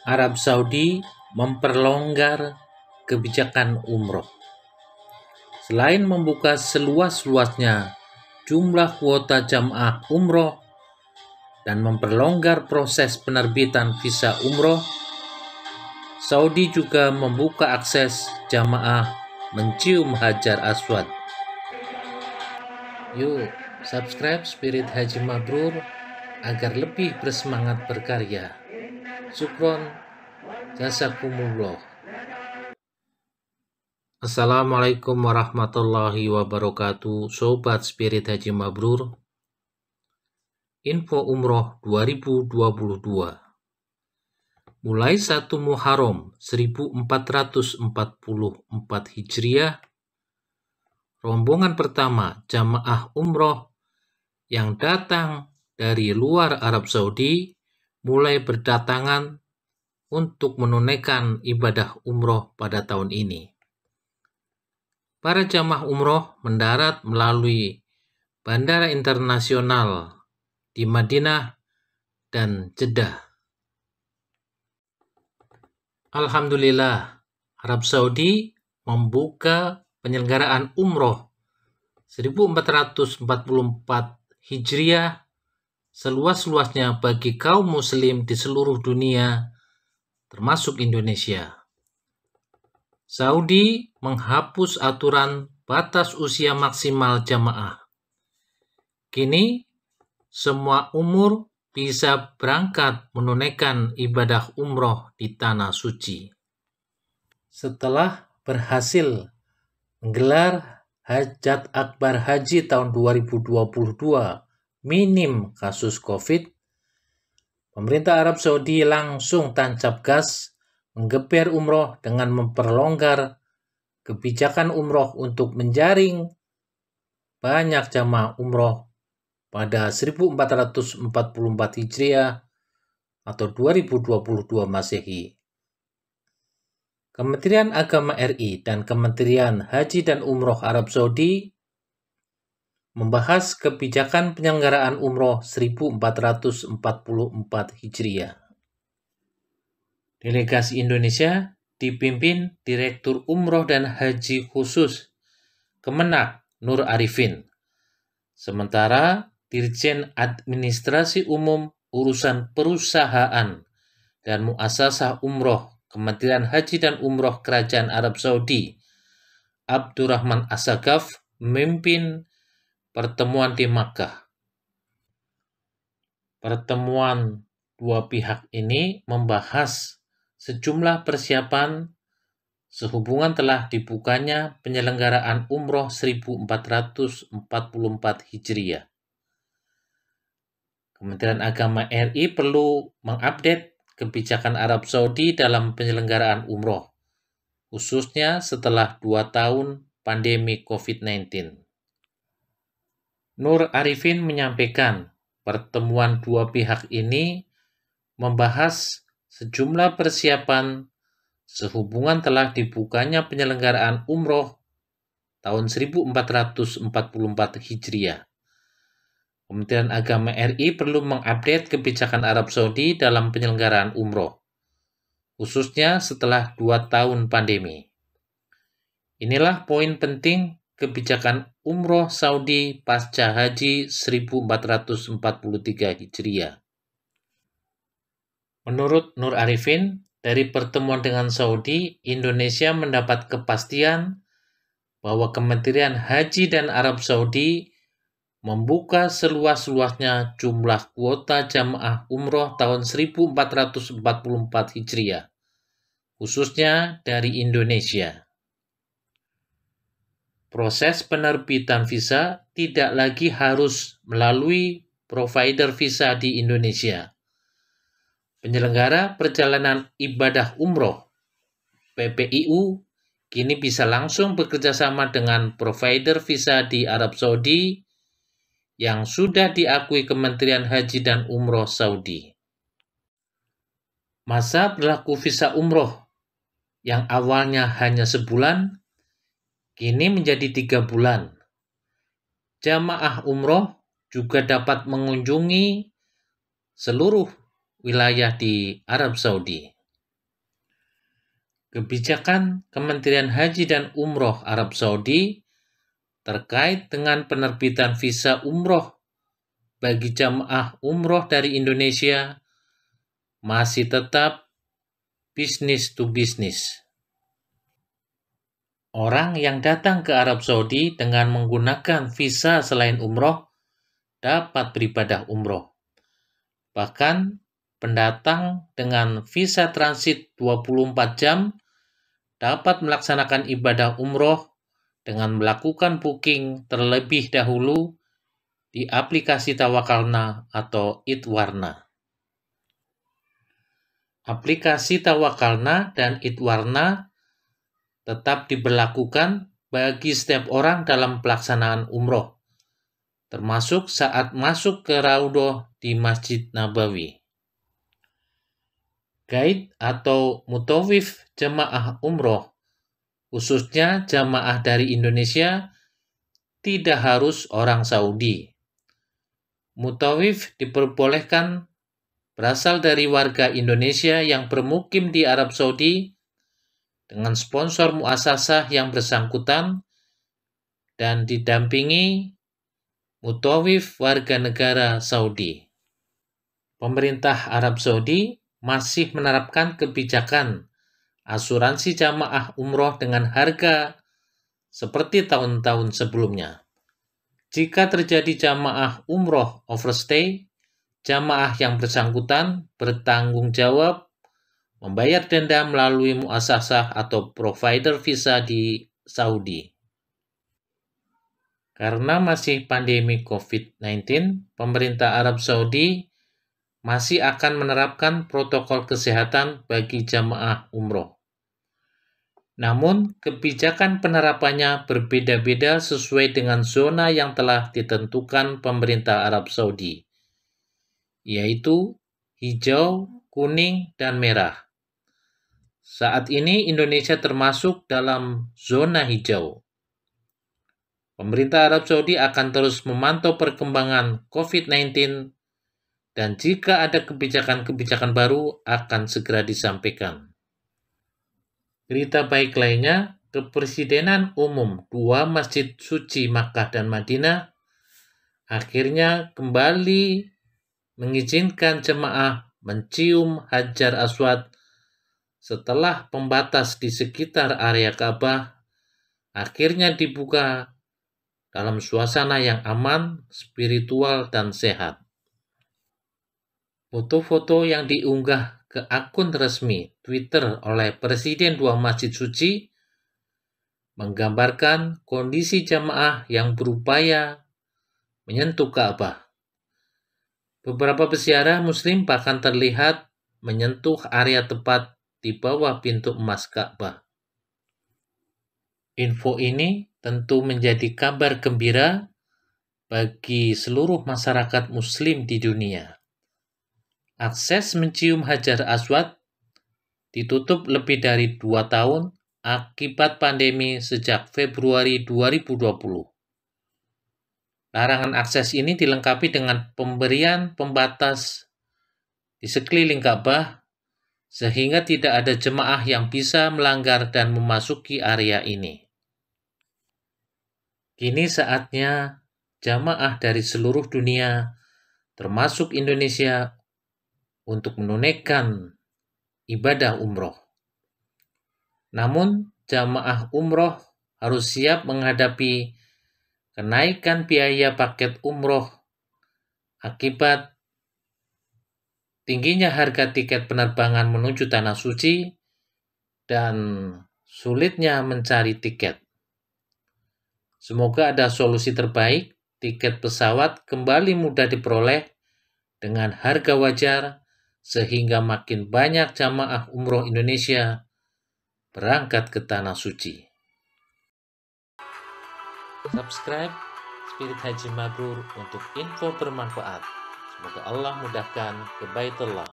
Arab Saudi memperlonggar kebijakan umroh. Selain membuka seluas-luasnya jumlah kuota jamaah umroh dan memperlonggar proses penerbitan visa umroh, Saudi juga membuka akses jamaah mencium Hajar Aswad. Yuk, subscribe Spirit Haji Mabrur agar lebih bersemangat berkarya. Syukron, jazakumullah. Assalamualaikum warahmatullahi wabarakatuh, Sobat Spirit Haji Mabrur. Info Umroh 2022. Mulai 1 Muharram 1444 Hijriah, rombongan pertama jamaah umroh yang datang dari luar Arab Saudi mulai berdatangan untuk menunaikan ibadah umroh pada tahun ini. Para jamaah umroh mendarat melalui Bandara Internasional di Madinah dan Jeddah. Alhamdulillah, Arab Saudi membuka penyelenggaraan umroh 1444 Hijriah seluas-luasnya bagi kaum muslim di seluruh dunia, termasuk Indonesia. Saudi menghapus aturan batas usia maksimal jamaah. Kini, semua umur bisa berangkat menunaikan ibadah umroh di Tanah Suci. Setelah berhasil menggelar Hajat Akbar Haji tahun 2022 minim kasus COVID, pemerintah Arab Saudi langsung tancap gas menggeber umroh dengan memperlonggar kebijakan umroh untuk menjaring banyak jamaah umroh pada 1444 Hijriah atau 2022 Masehi. Kementerian Agama RI dan Kementerian Haji dan Umroh Arab Saudi membahas kebijakan penyelenggaraan umroh 1444 Hijriah. Delegasi Indonesia dipimpin Direktur Umroh dan Haji Khusus Kemenak Nur Arifin. Sementara Dirjen Administrasi Umum Urusan Perusahaan dan Muasasah Umroh Kementerian Haji dan Umroh Kerajaan Arab Saudi Abdurrahman Assaqaf memimpin pertemuan di Makkah. Pertemuan dua pihak ini membahas sejumlah persiapan sehubungan telah dibukanya penyelenggaraan umroh 1444 Hijriah. Kementerian Agama RI perlu mengupdate kebijakan Arab Saudi dalam penyelenggaraan umroh, khususnya setelah 2 tahun pandemi COVID-19. Nur Arifin menyampaikan pertemuan dua pihak ini membahas sejumlah persiapan sehubungan telah dibukanya penyelenggaraan umroh tahun 1444 Hijriah. Kementerian Agama RI perlu mengupdate kebijakan Arab Saudi dalam penyelenggaraan umroh, khususnya setelah 2 tahun pandemi. Inilah poin penting kebijakan umroh Saudi pasca Haji 1443 Hijriah. Menurut Nur Arifin, dari pertemuan dengan Saudi, Indonesia mendapat kepastian bahwa Kementerian Haji dan Arab Saudi membuka seluas-luasnya jumlah kuota jamaah umroh tahun 1444 Hijriah, khususnya dari Indonesia. Proses penerbitan visa tidak lagi harus melalui provider visa di Indonesia. Penyelenggara perjalanan ibadah umroh PPIU kini bisa langsung bekerjasama dengan provider visa di Arab Saudi yang sudah diakui Kementerian Haji dan Umroh Saudi. Masa berlaku visa umroh yang awalnya hanya sebulan, kini menjadi 3 bulan. Jamaah umroh juga dapat mengunjungi seluruh wilayah di Arab Saudi. Kebijakan Kementerian Haji dan Umroh Arab Saudi terkait dengan penerbitan visa umroh bagi jamaah umroh dari Indonesia masih tetap business to business. Orang yang datang ke Arab Saudi dengan menggunakan visa selain umroh dapat beribadah umroh. Bahkan pendatang dengan visa transit 24 jam dapat melaksanakan ibadah umroh dengan melakukan booking terlebih dahulu di aplikasi Tawakalna atau Itwarna. Aplikasi Tawakalna dan Itwarna tetap diberlakukan bagi setiap orang dalam pelaksanaan umroh, termasuk saat masuk ke Raudhah di Masjid Nabawi. Guide atau mutawif jamaah umroh, khususnya jamaah dari Indonesia, tidak harus orang Saudi. Mutawif diperbolehkan berasal dari warga Indonesia yang bermukim di Arab Saudi dengan sponsor muasasah yang bersangkutan dan didampingi mutawif warga negara Saudi. Pemerintah Arab Saudi masih menerapkan kebijakan asuransi jamaah umroh dengan harga seperti tahun-tahun sebelumnya. Jika terjadi jamaah umroh overstay, jamaah yang bersangkutan bertanggung jawab membayar denda melalui muasasah atau provider visa di Saudi. Karena masih pandemi COVID-19, pemerintah Arab Saudi masih akan menerapkan protokol kesehatan bagi jamaah umroh. Namun, kebijakan penerapannya berbeda-beda sesuai dengan zona yang telah ditentukan pemerintah Arab Saudi, yaitu hijau, kuning, dan merah. Saat ini Indonesia termasuk dalam zona hijau. Pemerintah Arab Saudi akan terus memantau perkembangan COVID-19 dan jika ada kebijakan-kebijakan baru akan segera disampaikan. Berita baik lainnya, Kepresidenan Umum dua Masjid Suci Makkah dan Madinah akhirnya kembali mengizinkan jemaah mencium Hajar Aswad setelah pembatas di sekitar area Ka'bah akhirnya dibuka dalam suasana yang aman, spiritual, dan sehat. Foto-foto yang diunggah ke akun resmi Twitter oleh Presiden dua Masjid Suci menggambarkan kondisi jamaah yang berupaya menyentuh Ka'bah. Beberapa peziarah Muslim bahkan terlihat menyentuh area tepat di bawah pintu emas Ka'bah. Info ini tentu menjadi kabar gembira bagi seluruh masyarakat Muslim di dunia. Akses mencium Hajar Aswad ditutup lebih dari 2 tahun akibat pandemi sejak Februari 2020. Larangan akses ini dilengkapi dengan pemberian pembatas di sekeliling Ka'bah sehingga tidak ada jemaah yang bisa melanggar dan memasuki area ini. Kini saatnya jamaah dari seluruh dunia, termasuk Indonesia, untuk menunaikan ibadah umroh. Namun, jamaah umroh harus siap menghadapi kenaikan biaya paket umroh akibat tingginya harga tiket penerbangan menuju Tanah Suci dan sulitnya mencari tiket. Semoga ada solusi terbaik, tiket pesawat kembali mudah diperoleh dengan harga wajar sehingga makin banyak jamaah umroh Indonesia berangkat ke Tanah Suci. Subscribe Spirit Haji Mabrur untuk info bermanfaat. Semoga Allah mudahkan ke Baitullah.